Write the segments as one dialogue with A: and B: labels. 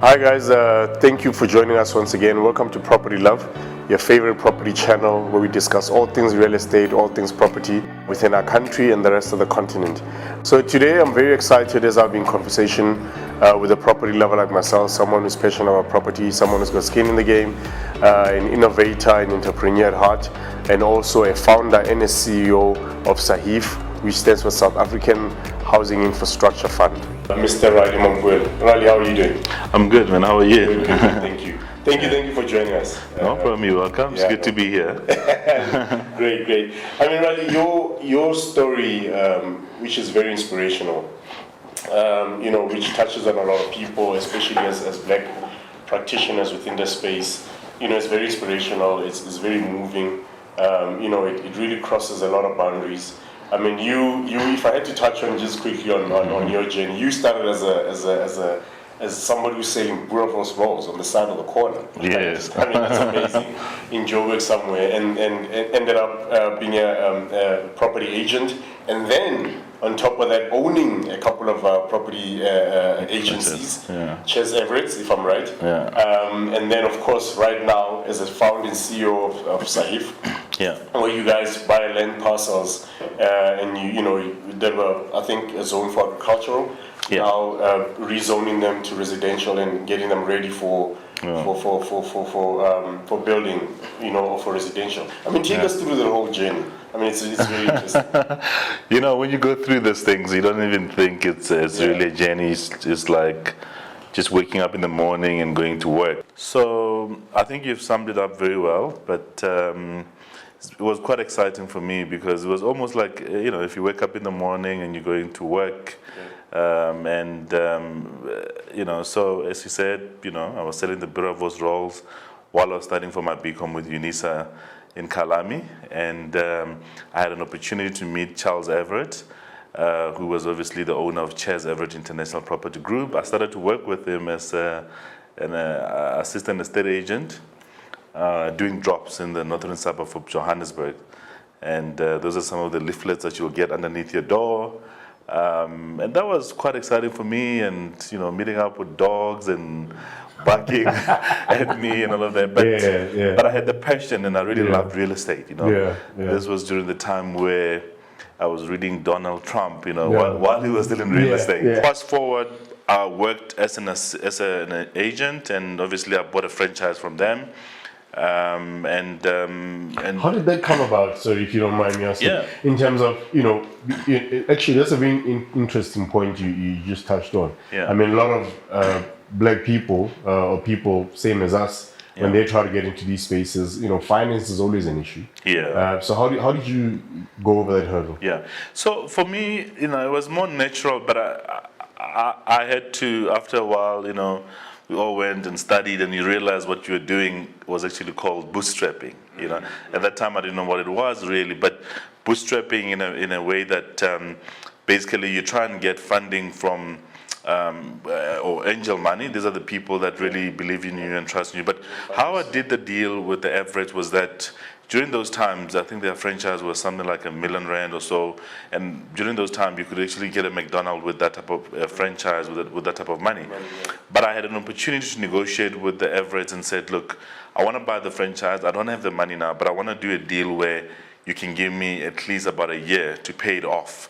A: Hi guys, thank you for joining us once again. Welcome to Property Love, your favorite property channel where we discuss all things real estate, all things property within our country and the rest of the continent. So today I'm very excited as I've been in conversation with a property lover like myself, someone who's passionate about property, someone who's got skin in the game, an innovator, an entrepreneur at heart, and also a founder and a CEO of SAHIF, which stands for South African Housing Infrastructure Fund. Mr. Rali Mampeule. Rali, how are you doing?
B: I'm good, man. How are you?
A: Good, thank you. Thank you for joining us.
B: No problem. You're welcome. It's good to be here.
A: Great. I mean, Rali, your story, which is very inspirational, which touches on a lot of people, especially as black practitioners within the space. It's very inspirational. It's very moving. It really crosses a lot of boundaries. I mean, you. If I had to touch on just quickly on your journey, you started as somebody who's selling Bootstrapping rolls on the side of the corner.
B: Yes.
A: I mean, that's amazing. In Joburg somewhere, and ended up being a property agent, and then on top of that, owning a couple of property agencies, Ches Everett, if I'm right.
B: Yeah.
A: And then, of course, right now, as a founder and CEO of SAHIF, where you guys buy land parcels and you develop, I think, a zone for agricultural.
B: Yeah.
A: Now rezoning them to residential and getting them ready for building, or for residential. I mean, take us through the whole journey. I mean, it's very interesting.
B: When you go through these things, you don't even think it's really a journey. It's like just waking up in the morning and going to work. So I think you've summed it up very well, but it was quite exciting for me because it was almost like, if you wake up in the morning and you're going to work, so as you said, I was selling the Bootstrapping rolls while I was studying for my BCom with UNISA in Kalami, and I had an opportunity to meet Charles Everett, who was obviously the owner of Ches Everett International Property Group. I started to work with him as an assistant estate agent, doing drops in the northern suburb of Johannesburg, and those are some of the leaflets that you'll get underneath your door. And that was quite exciting for me, and meeting up with dogs and barking at me and all of that. But I had the passion, and I really loved real estate. This was during the time where I was reading Donald Trump. While he was still in real estate. Fast forward, I worked as an agent, and obviously I bought a franchise from them. And
A: how did that come about? Sorry, if you don't mind me asking. In terms of actually, that's a very interesting point you just touched on. I mean, a lot of black people or people same as us, when they try to get into these spaces, finance is always an issue. So how did you go over that hurdle?
B: So for me, it was more natural, but I had to, after a while, we all went and studied, and you realize what you were doing was actually called bootstrapping. At that time I didn't know what it was really, but bootstrapping in a way that basically you try and get funding from or angel money. These are the people that really believe in you and trust in you. But how I did the deal with the Everett was that during those times, I think their franchise was something like R1 million or so, and during those times you could actually get a McDonald's with that type of franchise, with that type of money. But I had an opportunity to negotiate with the Everetts and said, look, I want to buy the franchise. I don't have the money now, but I want to do a deal where you can give me at least about a year to pay it off,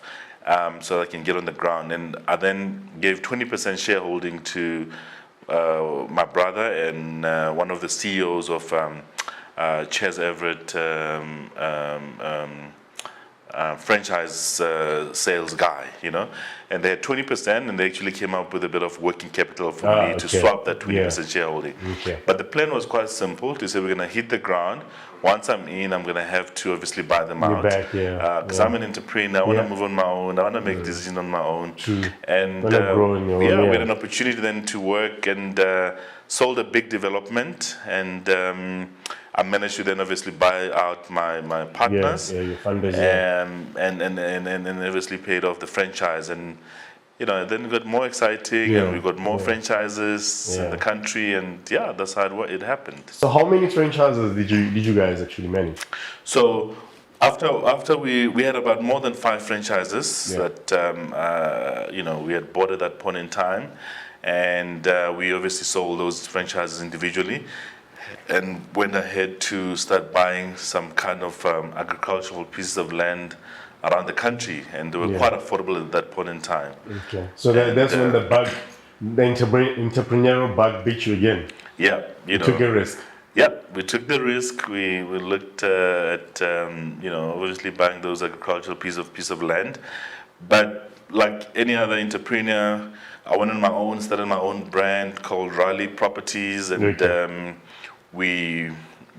B: so I can get on the ground. And I then gave 20% shareholding to my brother and one of the CEOs of Ches Everett franchise sales guy, and they had 20%, and they actually came up with a bit of working capital for me to swap that 20% shareholding. But the plan was quite simple, to say we're going to hit the ground. Once I'm in, I'm going to have to obviously buy them out. Because I'm an entrepreneur, I want to move on my own, I want to make decisions on my own. And we had an opportunity then to work, and sold a big development, and I managed to then obviously buy out my partners,
A: your funders,
B: and obviously paid off the franchise, and then it got more exciting, and we got more franchises in the country, and that's how it happened.
A: So how many franchises did you guys actually manage?
B: So I After we had about more than 5 franchises that we had bought at that point in time, and we obviously sold those franchises individually, and went ahead to start buying some kind of agricultural pieces of land around the country, and they were quite affordable at that point in time.
A: Okay, so that's when the entrepreneurial bug bit you again.
B: Yeah,
A: you took a risk.
B: Yeah, we took the risk. We looked at obviously buying those agricultural piece of land, but like any other entrepreneur, I went on my own, started my own brand called Rali Properties, and we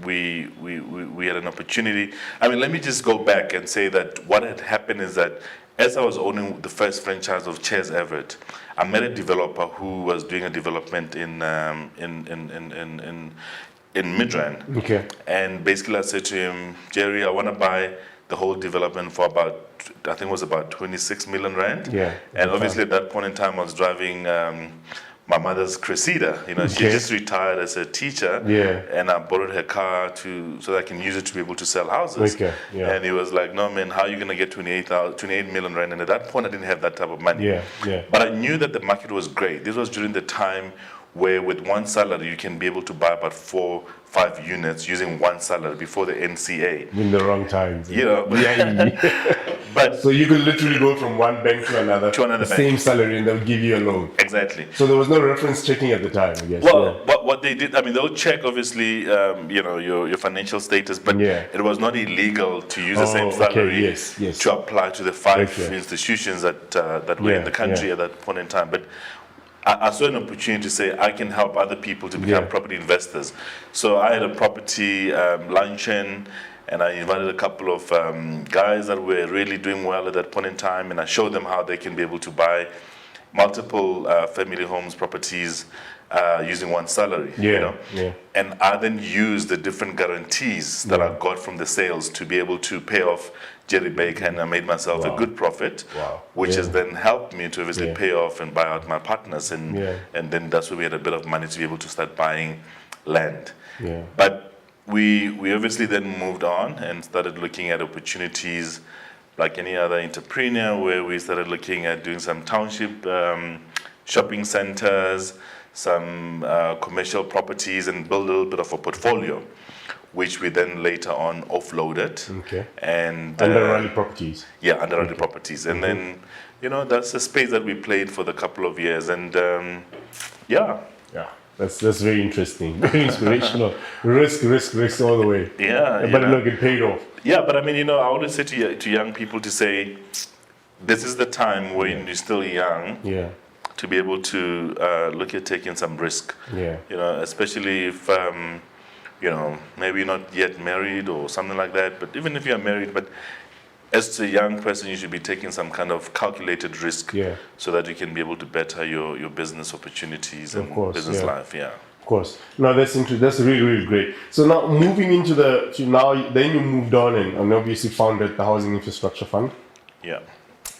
B: had an opportunity. I mean, let me just go back and say that what had happened is that as I was owning the first franchise of Chairs Everett, I met a developer who was doing a development in Midrand.
A: Okay.
B: And basically I said to him, Jerry, I want to buy the whole development for about, I think it was about 26 million rand.
A: Yeah.
B: And obviously at that point in time I was driving my mother's Cressida. She just retired as a teacher.
A: Yeah.
B: And I borrowed her car so that I can use it to be able to sell houses.
A: Okay. Yeah.
B: And he was like, no man, how are you going to get 28 million rand? And at that point I didn't have that type of money.
A: Yeah. Yeah.
B: But I knew that the market was great. This was during the time where with one salary you can be able to buy about 4-5 units using one salary before the NCA.
A: In the wrong times.
B: Yeah. But
A: so you could literally go from one bank to another
B: bank.
A: Same salary, and they'll give you a loan.
B: Exactly.
A: So there was no reference checking at the time, I guess.
B: Well, what they did, I mean, they'll check obviously, your financial status, but it was not illegal to use the same salary to apply to the 5 institutions that were in the country at that point in time. But I saw an opportunity to say I can help other people to become property investors. So I had a property luncheon, and I invited a couple of guys that were really doing well at that point in time, and I showed them how they can be able to buy multiple family homes properties using one salary. And I then used the different guarantees that I got from the sales to be able to pay off Jerry Baker, and I made myself a good profit, which has then helped me to obviously pay off and buy out my partners, and then that's where we had a bit of money to be able to start buying land. But we obviously then moved on and started looking at opportunities like any other entrepreneur, where we started looking at doing some township shopping centers, some commercial properties, and build a little bit of a portfolio, which we then later on offloaded. And
A: under Rali Properties.
B: Yeah, under Rali Properties. And then, that's a space that we played for the couple of years. And
A: Yeah, that's very interesting, very inspirational. Risk all the way.
B: Yeah.
A: But look, it paid off.
B: Yeah, but I mean, I always say to young people to say, this is the time when you're still young. To be able to look at taking some risk. Especially if maybe you're not yet married or something like that, but even if you're married, but as a young person, you should be taking some kind of calculated risk so that you can be able to better your business opportunities and business life.
A: Of course. No, that's really, really great. So now moving into then you moved on and obviously founded the Housing Infrastructure Fund.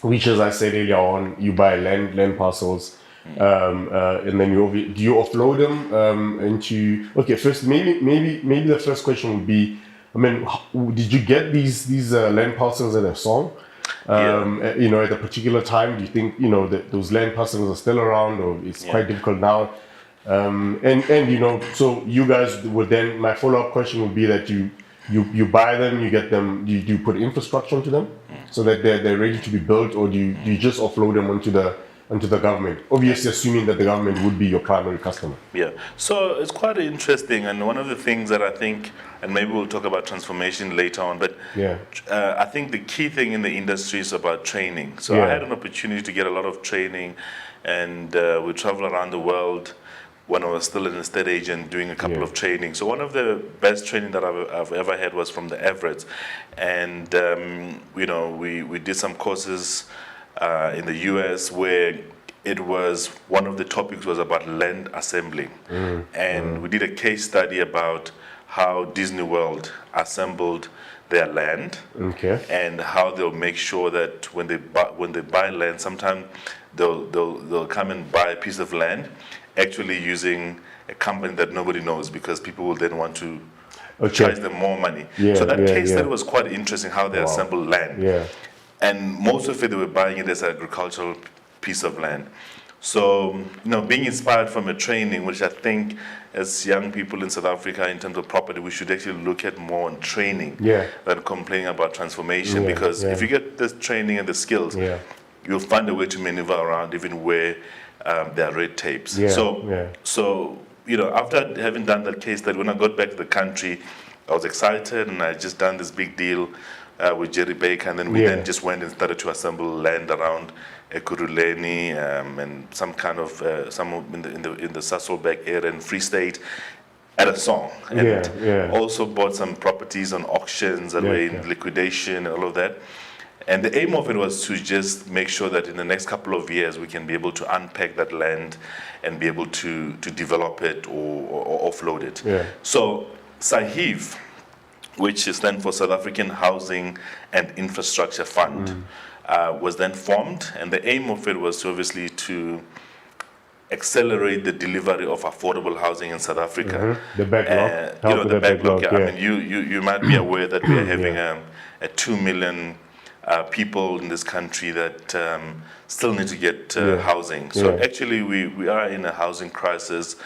A: Which, as I said earlier on, you buy land parcels, and then do you offload them into? Okay, first maybe the first question would be, I mean, did you get these land parcels at a song? At a particular time, do you think that those land parcels are still around, or it's quite difficult now? So you guys would then. My follow-up question would be that you buy them, you get them. Do you put infrastructure into them so that they're ready to be built, or do you just offload them onto the government? Obviously, assuming that the government would be your primary customer.
B: So it's quite interesting, and one of the things that I think, and maybe we'll talk about transformation later on, but I think the key thing in the industry is about training. So I had an opportunity to get a lot of training, and we travel around the world when I was still an estate agent doing a couple of training. So one of the best training that I've ever had was from the Everetts, and we did some courses in the US where it was one of the topics was about land assembling, and we did a case study about how Disney World assembled their land, and how they'll make sure that when they buy land, sometimes they'll come and buy a piece of land, actually using a company that nobody knows, because people will then want to charge them more money.
A: Yeah,
B: so that
A: yeah,
B: case
A: yeah.
B: study was quite interesting, how they assemble land.
A: Yeah.
B: And most of it, they were buying it as an agricultural piece of land. So, being inspired from a training, which I think as young people in South Africa, in terms of property, we should actually look at more on training than complaining about transformation. Because if you get this training and the skills, you'll find a way to maneuver around even where there are red tapes. So, after having done that case study, when I got back to the country, I was excited, and I just done this big deal with Jerry Baker, and then we then just went and started to assemble land around Ekurhuleni and some kind of some in the Sasolburg area in Free State at a song, and also bought some properties on auctions that were in liquidation and all of that. And the aim of it was to just make sure that in the next couple of years we can be able to unpack that land and be able to develop it or offload it. So SAHIF, which stands for South African Housing and Infrastructure Fund, was then formed, and the aim of it was obviously to accelerate the delivery of affordable housing in South Africa.
A: The backlog.
B: The backlog. I mean, you might be aware that we are having a 2 million people in this country that still need to get housing. So actually, we are in a housing crisis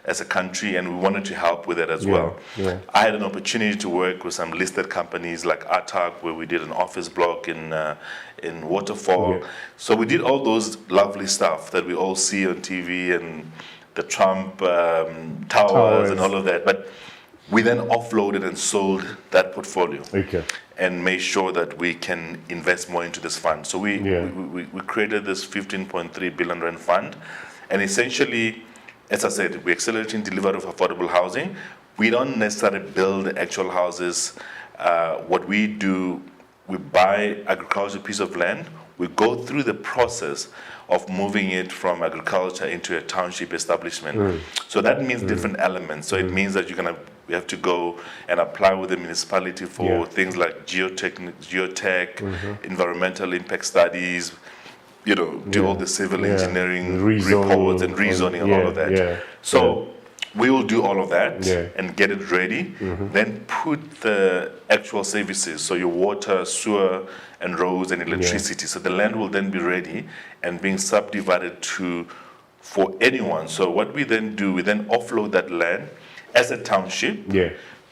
B: as a country, and we wanted to help with it as well. I had an opportunity to work with some listed companies like Artak, where we did an office block in Waterfall. So we did all those lovely stuff that we all see on TV and the Trump towers and all of that. But we then offloaded and sold that portfolio and made sure that we can invest more into this fund. So we created this 15.3 billion rand fund, and essentially, as I said, we're accelerating delivery of affordable housing. We don't necessarily build the actual houses. What we do, we buy agricultural piece of land. We go through the process of moving it from agriculture into a township establishment. So that means different elements. So it means that we have to go and apply with the municipality for things like geotech, environmental impact studies, do all the civil engineering reports and rezoning and all of that. So we will do all of that and get it ready, then put the actual services, so your water, sewer, and roads and electricity. So the land will then be ready and being subdivided for anyone. So what we then do, we then offload that land as a township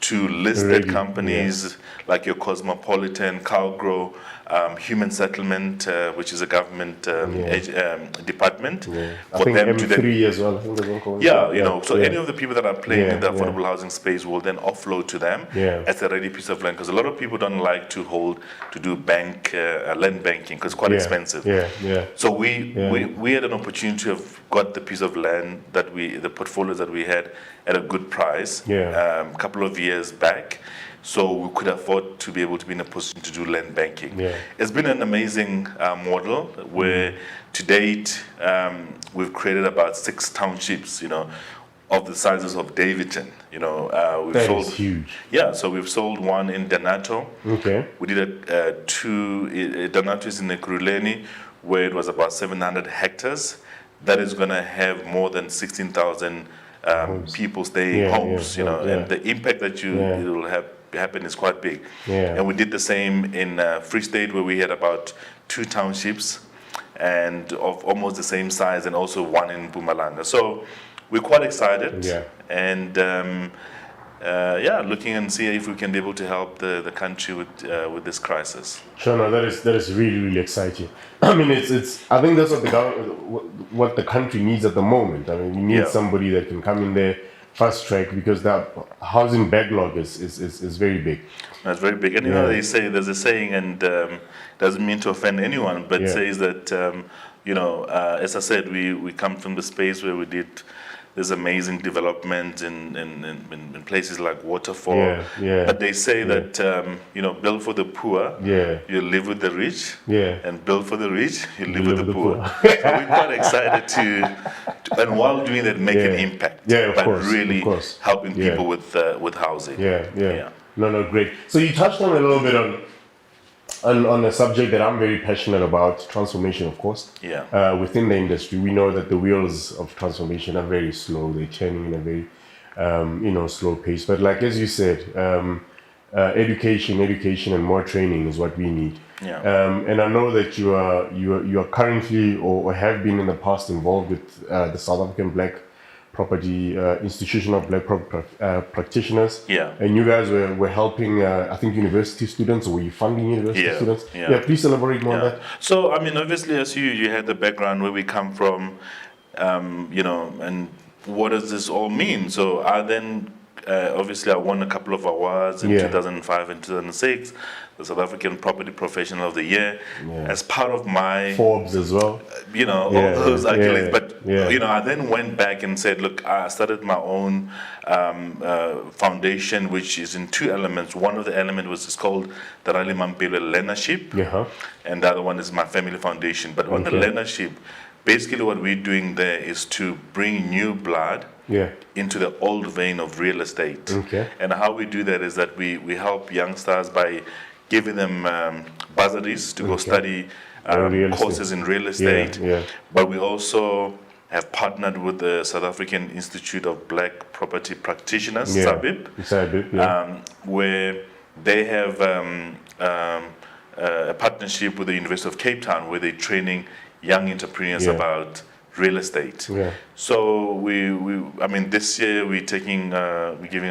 B: to listed companies like your Cosmopolitan, Calgro, Human Settlement, which is a government department.
A: I think them M3 as well. I think they're called.
B: So any of the people that are playing in the affordable housing space will then offload to them as a ready piece of land, because a lot of people don't like to do land banking because it's quite expensive. So we had an opportunity to have got the piece of land the portfolios that we had at a good price a couple of years back. So we could afford to be able to be in a position to do land banking. It's been an amazing model where to date we've created about 6 townships, of the sizes of Davidson.
A: That is huge.
B: So we've sold one in Donato. We did Donato is in Ekurhuleni, where it was about 700 hectares. That is going to have more than 16,000 people staying homes, and the impact that it will happen is quite big. And we did the same in Free State, where we had about 2 townships and of almost the same size, and also one in Mpumalanga. So we're quite excited, and looking and see if we can be able to help the country with this crisis.
A: Sure, no, that is really, really exciting. I mean, I think that's what the country needs at the moment. I mean, we need somebody that can come in there, fast track, because that housing backlog is very big.
B: That's very big. And there's a saying, and doesn't mean to offend anyone, but says that as I said, we come from the space where we did this amazing development in places like Waterfall. But they say that build for the poor, you live with the rich, and build for the rich, you live with the poor. So we're quite excited and while doing that, make an impact by really helping people with housing.
A: No, great. So you touched on a little bit on a subject that I'm very passionate about, transformation, of course. Within the industry, we know that the wheels of transformation are very slow. They're turning in a very slow pace. But like as you said, education, and more training is what we need.
B: Yeah.
A: And I know that you are currently or have been in the past involved with the South African Black Property Institution of Black Practitioners.
B: Yeah.
A: And you guys were helping, I think, university students, or were you funding university students?
B: Yeah.
A: Please elaborate more on that.
B: So, I mean, obviously, as you had the background where we come from, and what does this all mean? So I then, obviously, I won a couple of awards in 2005 and 2006, the South African Property Professional of the Year, as part of my
A: Forbes as well.
B: All those accolades. But I then went back and said, look, I started my own foundation, which is in two elements. One of the elements is called the Rali Mampeule Learnership, and the other one is my family foundation. But on the learnership, basically what we're doing there is to bring new blood into the old vein of real estate. And how we do that is that we help youngsters by giving them bursaries to go study courses in real estate. But we also have partnered with the South African Institute of Black Property Practitioners, SAHIF, where they have a partnership with the University of Cape Town, where they're training young entrepreneurs about real estate. So this year we're giving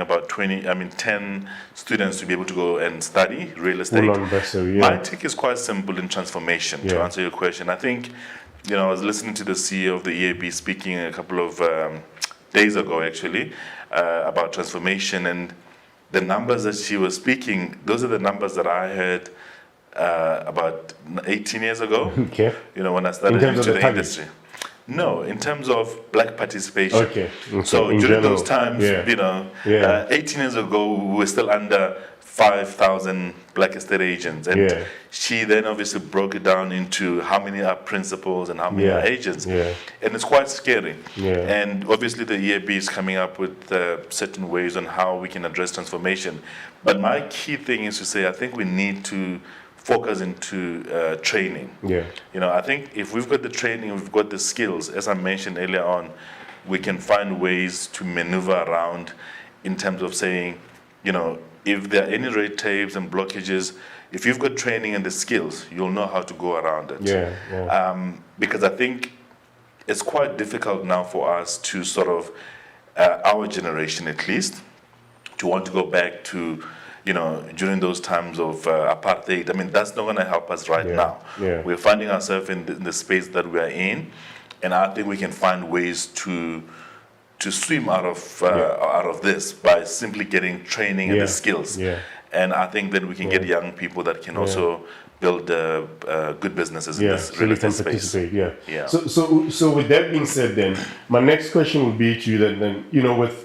B: about 10 students to be able to go and study real estate. My take is quite simple in transformation, to answer your question. I think, I was listening to the CEO of the EAB speaking a couple of days ago, actually, about transformation, and the numbers that she was speaking, those are the numbers that I heard about 18 years ago, when I started into the industry. No, in terms of black participation. So during those times, 18 years ago, we were still under 5,000 black estate agents. And she then obviously broke it down into how many are principals and how many are agents. And it's quite scary. And obviously the EAB is coming up with certain ways on how we can address transformation. But my key thing is to say, I think we need to focus into training. I think if we've got the training, we've got the skills, as I mentioned earlier on, we can find ways to maneuver around in terms of saying, if there are any red tapes and blockages, if you've got training and the skills, you'll know how to go around it. Because I think it's quite difficult now for us to sort of, our generation at least, to want to go back to during those times of apartheid. I mean, that's not going to help us right now. We're finding ourselves in the space that we are in, and I think we can find ways to swim out of this by simply getting training and the skills. And I think then we can get young people that can also build good businesses in this real estate space.
A: So with that being said, then my next question would be to you then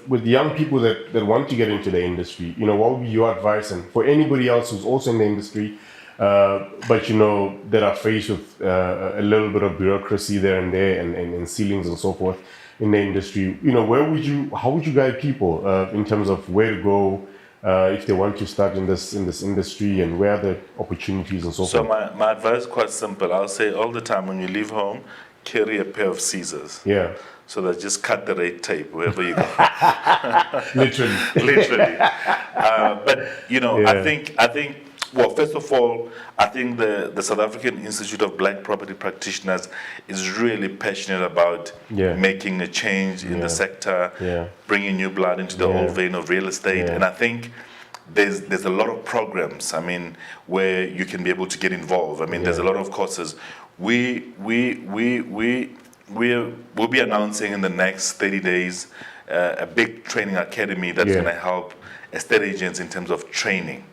A: with young people that want to get into the industry, what would be your advice, and for anybody else who's also in the industry, but that are faced with a little bit of bureaucracy there and there and ceilings and so forth in the industry, how would you guide people in terms of where to go? If they want to start in this industry, and where are the opportunities and so forth?
B: So my advice is quite simple. I'll say all the time, when you leave home, carry a pair of scissors. So that just cut the red tape wherever you go. Literally. But I think. Well, first of all, I think the South African Institute of Black Property Practitioners is really passionate about making a change in the sector, bringing new blood into the old vein of real estate. And I think there's a lot of programs, where you can be able to get involved. There's a lot of courses. We'll be announcing in the next 30 days a big training academy that's going to help estate agents in terms of training.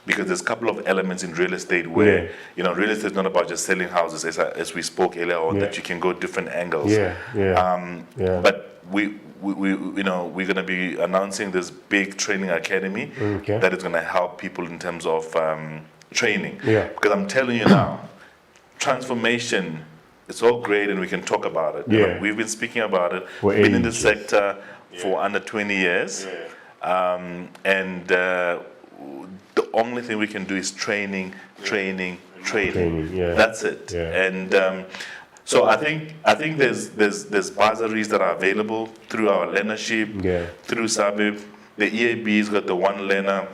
B: Because there's a couple of elements in real estate where, real estate is not about just selling houses, as we spoke earlier on, that you can go different angles. But we're going to be announcing this big training academy that is going to help people in terms of training. Because I'm telling you now, transformation, it's all great and we can talk about it. We've been speaking about it. We've been in this sector for under 20 years. The only thing we can do is training. That's it. And So I think there's bursaries that are available through our learnership, through SAHIF. The EAB's got the one learner,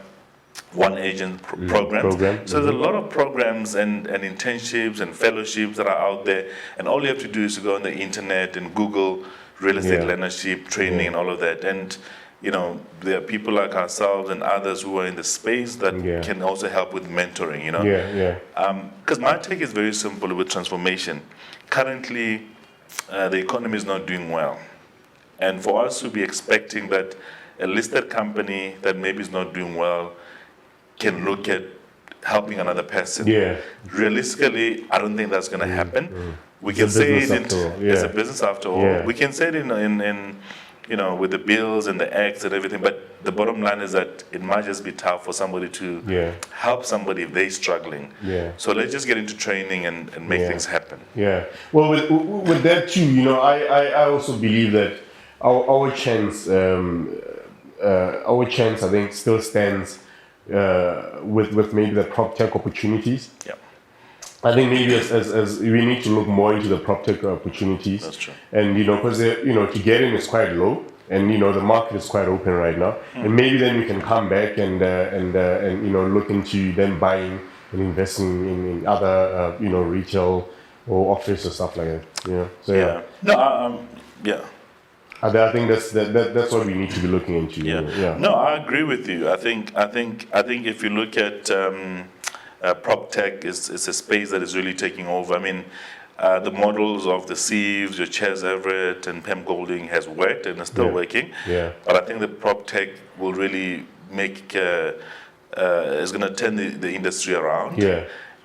B: one agent programs. So there's a lot of programs and internships and fellowships that are out there, and all you have to do is to go on the internet and Google real estate learnership training and all of that. And there are people like ourselves and others who are in the space that can also help with mentoring. Because my take is very simple with transformation. Currently, the economy is not doing well, and for us to be expecting that a listed company that maybe is not doing well can look at helping another person. Realistically, I don't think that's going to happen. We can say it it's a business after all. We can say it in with the bills and the acts and everything, but the bottom line is that it might just be tough for somebody to help somebody if they're struggling. So let's just get into training and make things happen.
A: Well, with that too, I also believe that our chance, I think, still stands with maybe the Proptech opportunities. I think maybe as we need to look more into the Proptech opportunities.
B: That's true.
A: And because to get in is quite low, and the market is quite open right now. And maybe then we can come back and look into then buying and investing in other retail or office or stuff like that. So I think that's what we need to be looking into.
B: No, I agree with you. I think if you look at Proptech, it's a space that is really taking over. I mean, the models of the SAHIFs, your Chess Everett and Pem Golding has worked and is still working. But I think the Proptech will really make is going to turn the industry around.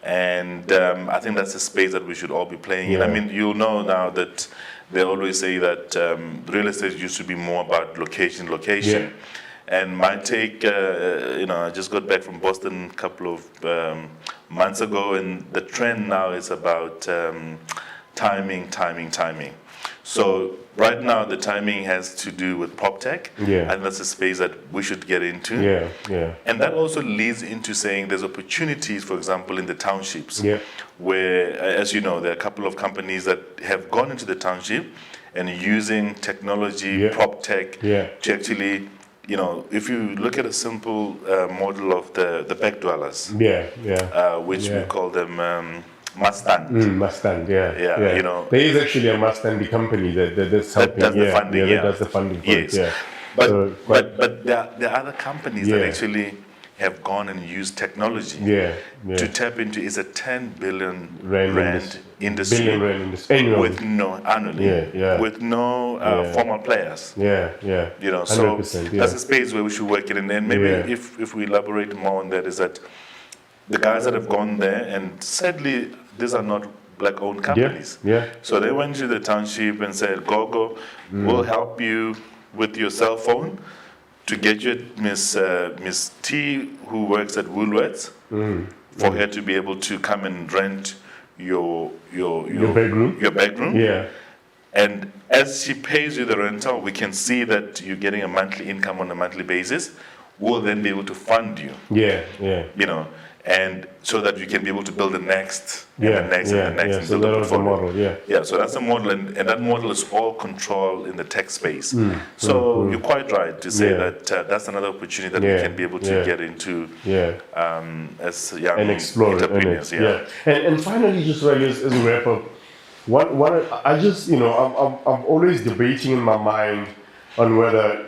B: And I think that's a space that we should all be playing in. I mean, now that they always say that real estate used to be more about location. And my take, I just got back from Boston a couple of months ago, and the trend now is about timing. So right now the timing has to do with Proptech, and that's a space that we should get into. And that also leads into saying there's opportunities, for example, in the townships, where, as you know, there are a couple of companies that have gone into the township and using technology, Proptech, to actually, if you look at a simple model of the back dwellers, which we call them Mustang.
A: Mustang, there is actually a Mustang company that's helping.
B: That's the funding,
A: that's the funding for it.
B: But there are other companies that actually have gone and used technology to tap into is a 10 billion rand industry
A: annually.
B: with no formal players. So that's a space where we should work in. And maybe if we elaborate more on that, is that the guys that have gone there, and sadly these are not black-owned companies. So they went to the township and said, "Go, we'll help you with your cell phone to get you Miss T, who works at Woolworths, for her to be able to come and rent your bedroom. And as she pays you the rental, we can see that you're getting a monthly income on a monthly basis. We'll then be able to fund you. And so that you can be able to build the next and the next and the next. And
A: so that was the model,
B: so that's the model, and that model is all controlled in the tech space. So you're quite right to say that that's another opportunity that we can be able to get into as young
A: and explore
B: entrepreneurs.
A: And finally, just really as we wrap up, I just I'm always debating in my mind on whether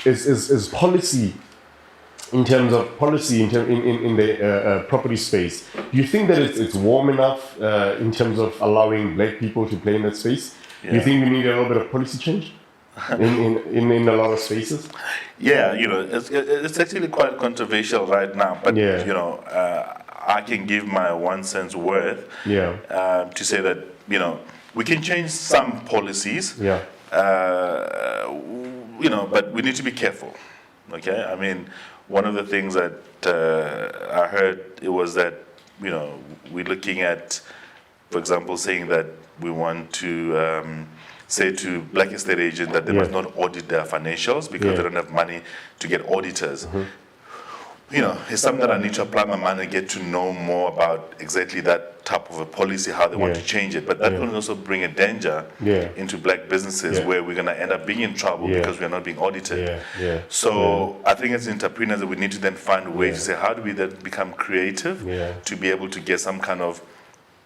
A: is policy. In terms of policy, in the property space, do you think that it's warm enough in terms of allowing black people to play in that space? Do you think we need a little bit of policy change in a lot of spaces?
B: It's actually quite controversial right now, but I can give my 1 cent's worth to say that we can change some policies, but we need to be careful. Okay, I mean, one of the things that I heard it was that we're looking at, for example, saying that we want to say to black estate agents that they must not audit their financials because they don't have money to get auditors. it's something that I need to apply my mind and get to know more about exactly that type of a policy, how they want to change it. But that can also bring a danger into black businesses where we're going to end up being in trouble because we're not being audited. So I think as entrepreneurs that we need to then find a way to say, how do we then become creative to be able to get some kind of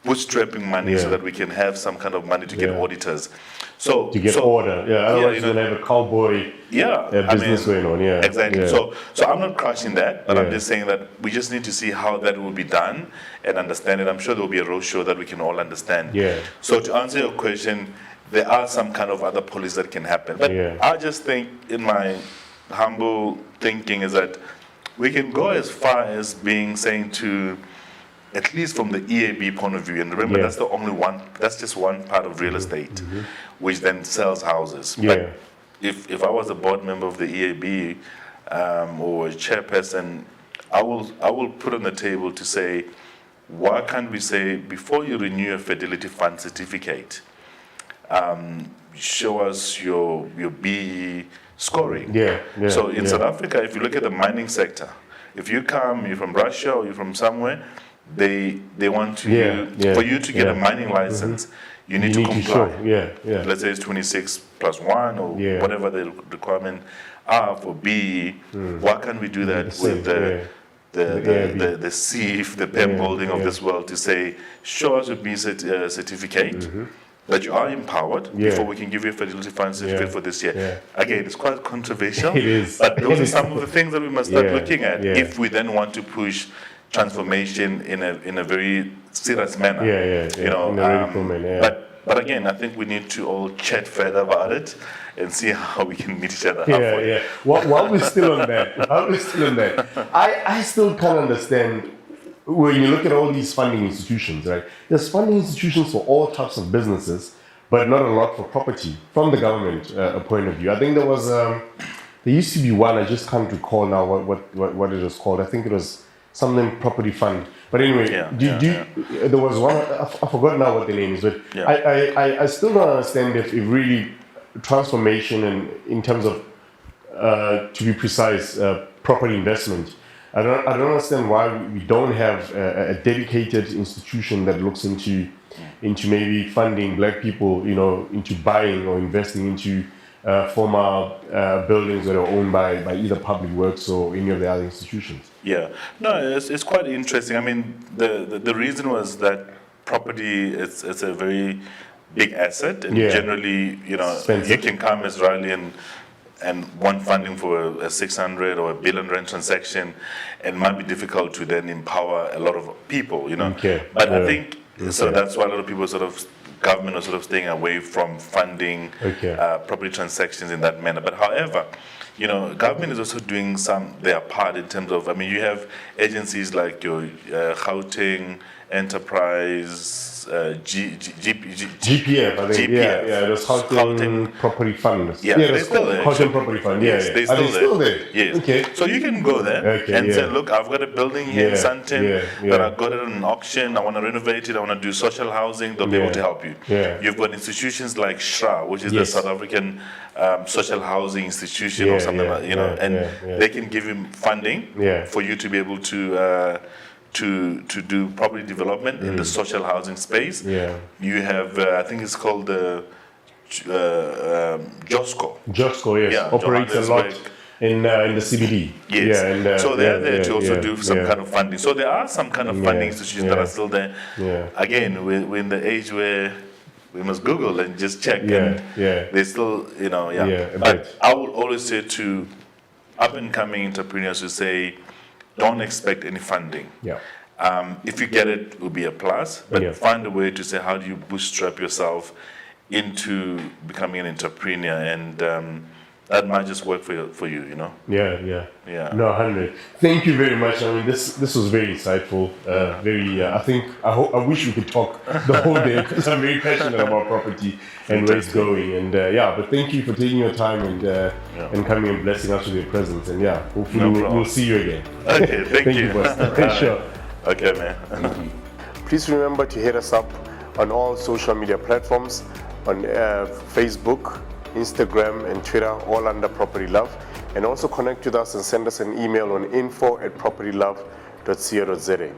B: bootstrapping money so that we can have some kind of money to get auditors. So
A: to get order, otherwise you're gonna have a cowboy business going on,
B: exactly. So I'm not crushing that, but I'm just saying that we just need to see how that will be done and understand it. I'm sure there will be a roadshow that we can all understand. So to answer your question, there are some kind of other policies that can happen, but I just think, in my humble thinking, is that we can go as far as saying to, at least from the EAB point of view, and remember that's the only one, that's just one part of real estate, which then sells houses. But if I was a board member of the EAB or a chairperson, I will put on the table to say, why can't we say, before you renew a Fidelity Fund certificate, show us your BE scoring. So in South Africa, if you look at the mining sector, if you're from Russia or you're from somewhere, they want for you to get a mining license, you need to comply. Let's say it's 26 plus 1 or whatever the requirement are for BE. Why can't we do that with the SAHIF, the PEM holding of this world, to say, show us a BE certificate that you are empowered before we can give you a Fidelity Fund certificate for this year. Again, it's quite controversial,
A: it is.
B: But those are some of the things that we must start looking at if we then want to push transformation in a very serious manner.
A: In a radical manner.
B: But again, I think we need to all chat further about it and see how we can meet each other halfway.
A: While we're still on that, I still can't understand when you look at all these funding institutions, right? There's funding institutions for all types of businesses, but not a lot for property from the government point of view. I think there used to be one, I just can't recall now what it was called. I think it was something property fund. But anyway, there was one, I forgot now what the name is, but I still don't understand if really transformation and in terms of, to be precise, property investment. I don't understand why we don't have a dedicated institution that looks into maybe funding black people, into buying or investing into former buildings that are owned by either public works or any of the other institutions.
B: No, it's quite interesting. I mean, the reason was that property it's a very big asset, and generally, expensive. You can come as Rali and want funding for a 600 or $1 billion rent transaction, and it might be difficult to then empower a lot of people, But I think so that's why a lot of people government are staying away from funding property transactions in that manner. But however, government is also doing their part in terms of, you have agencies like your Gauteng Enterprise,
A: GPF, I think. There's Gauteng Property Fund.
B: They're still there.
A: Gauteng Property Fund,
B: They're still there. Yes.
A: Okay.
B: So you can go there and say, look, I've got a building here in Sandton that I got it on an auction, I want to renovate it, I want to do social housing, they'll be able to help you. You've got institutions like SHRA, which is the South African social housing institution or something like that, and they can give you funding for you to be able to do property development in the social housing space. You have, I think it's called the JOSCO.
A: JOSCO, yes. Operates a lot in the CBD.
B: Yes. So they're there to also do some kind of funding. So there are some kind of funding institutions that are still there. Again, we're in the age where we must Google and just check. And they still, But I will always say to up-and-coming entrepreneurs who say, don't expect any funding. If you get it, it will be a plus. But find a way to say, how do you bootstrap yourself into becoming an entrepreneur? And that might just work for you, No,
A: 100. Thank you very much. I mean, this was very insightful. I wish we could talk the whole day because I'm very passionate about property and where it's going. And but thank you for taking your time and coming and blessing us with your presence. And hopefully we'll see you again.
B: Okay, thank you.
A: Boss. Sure.
B: Okay, man.
A: Please remember to hit us up on all social media platforms, on Facebook, Instagram and Twitter, all under Property Love. and also connect with us and send us an email on info@propertylove.co.za.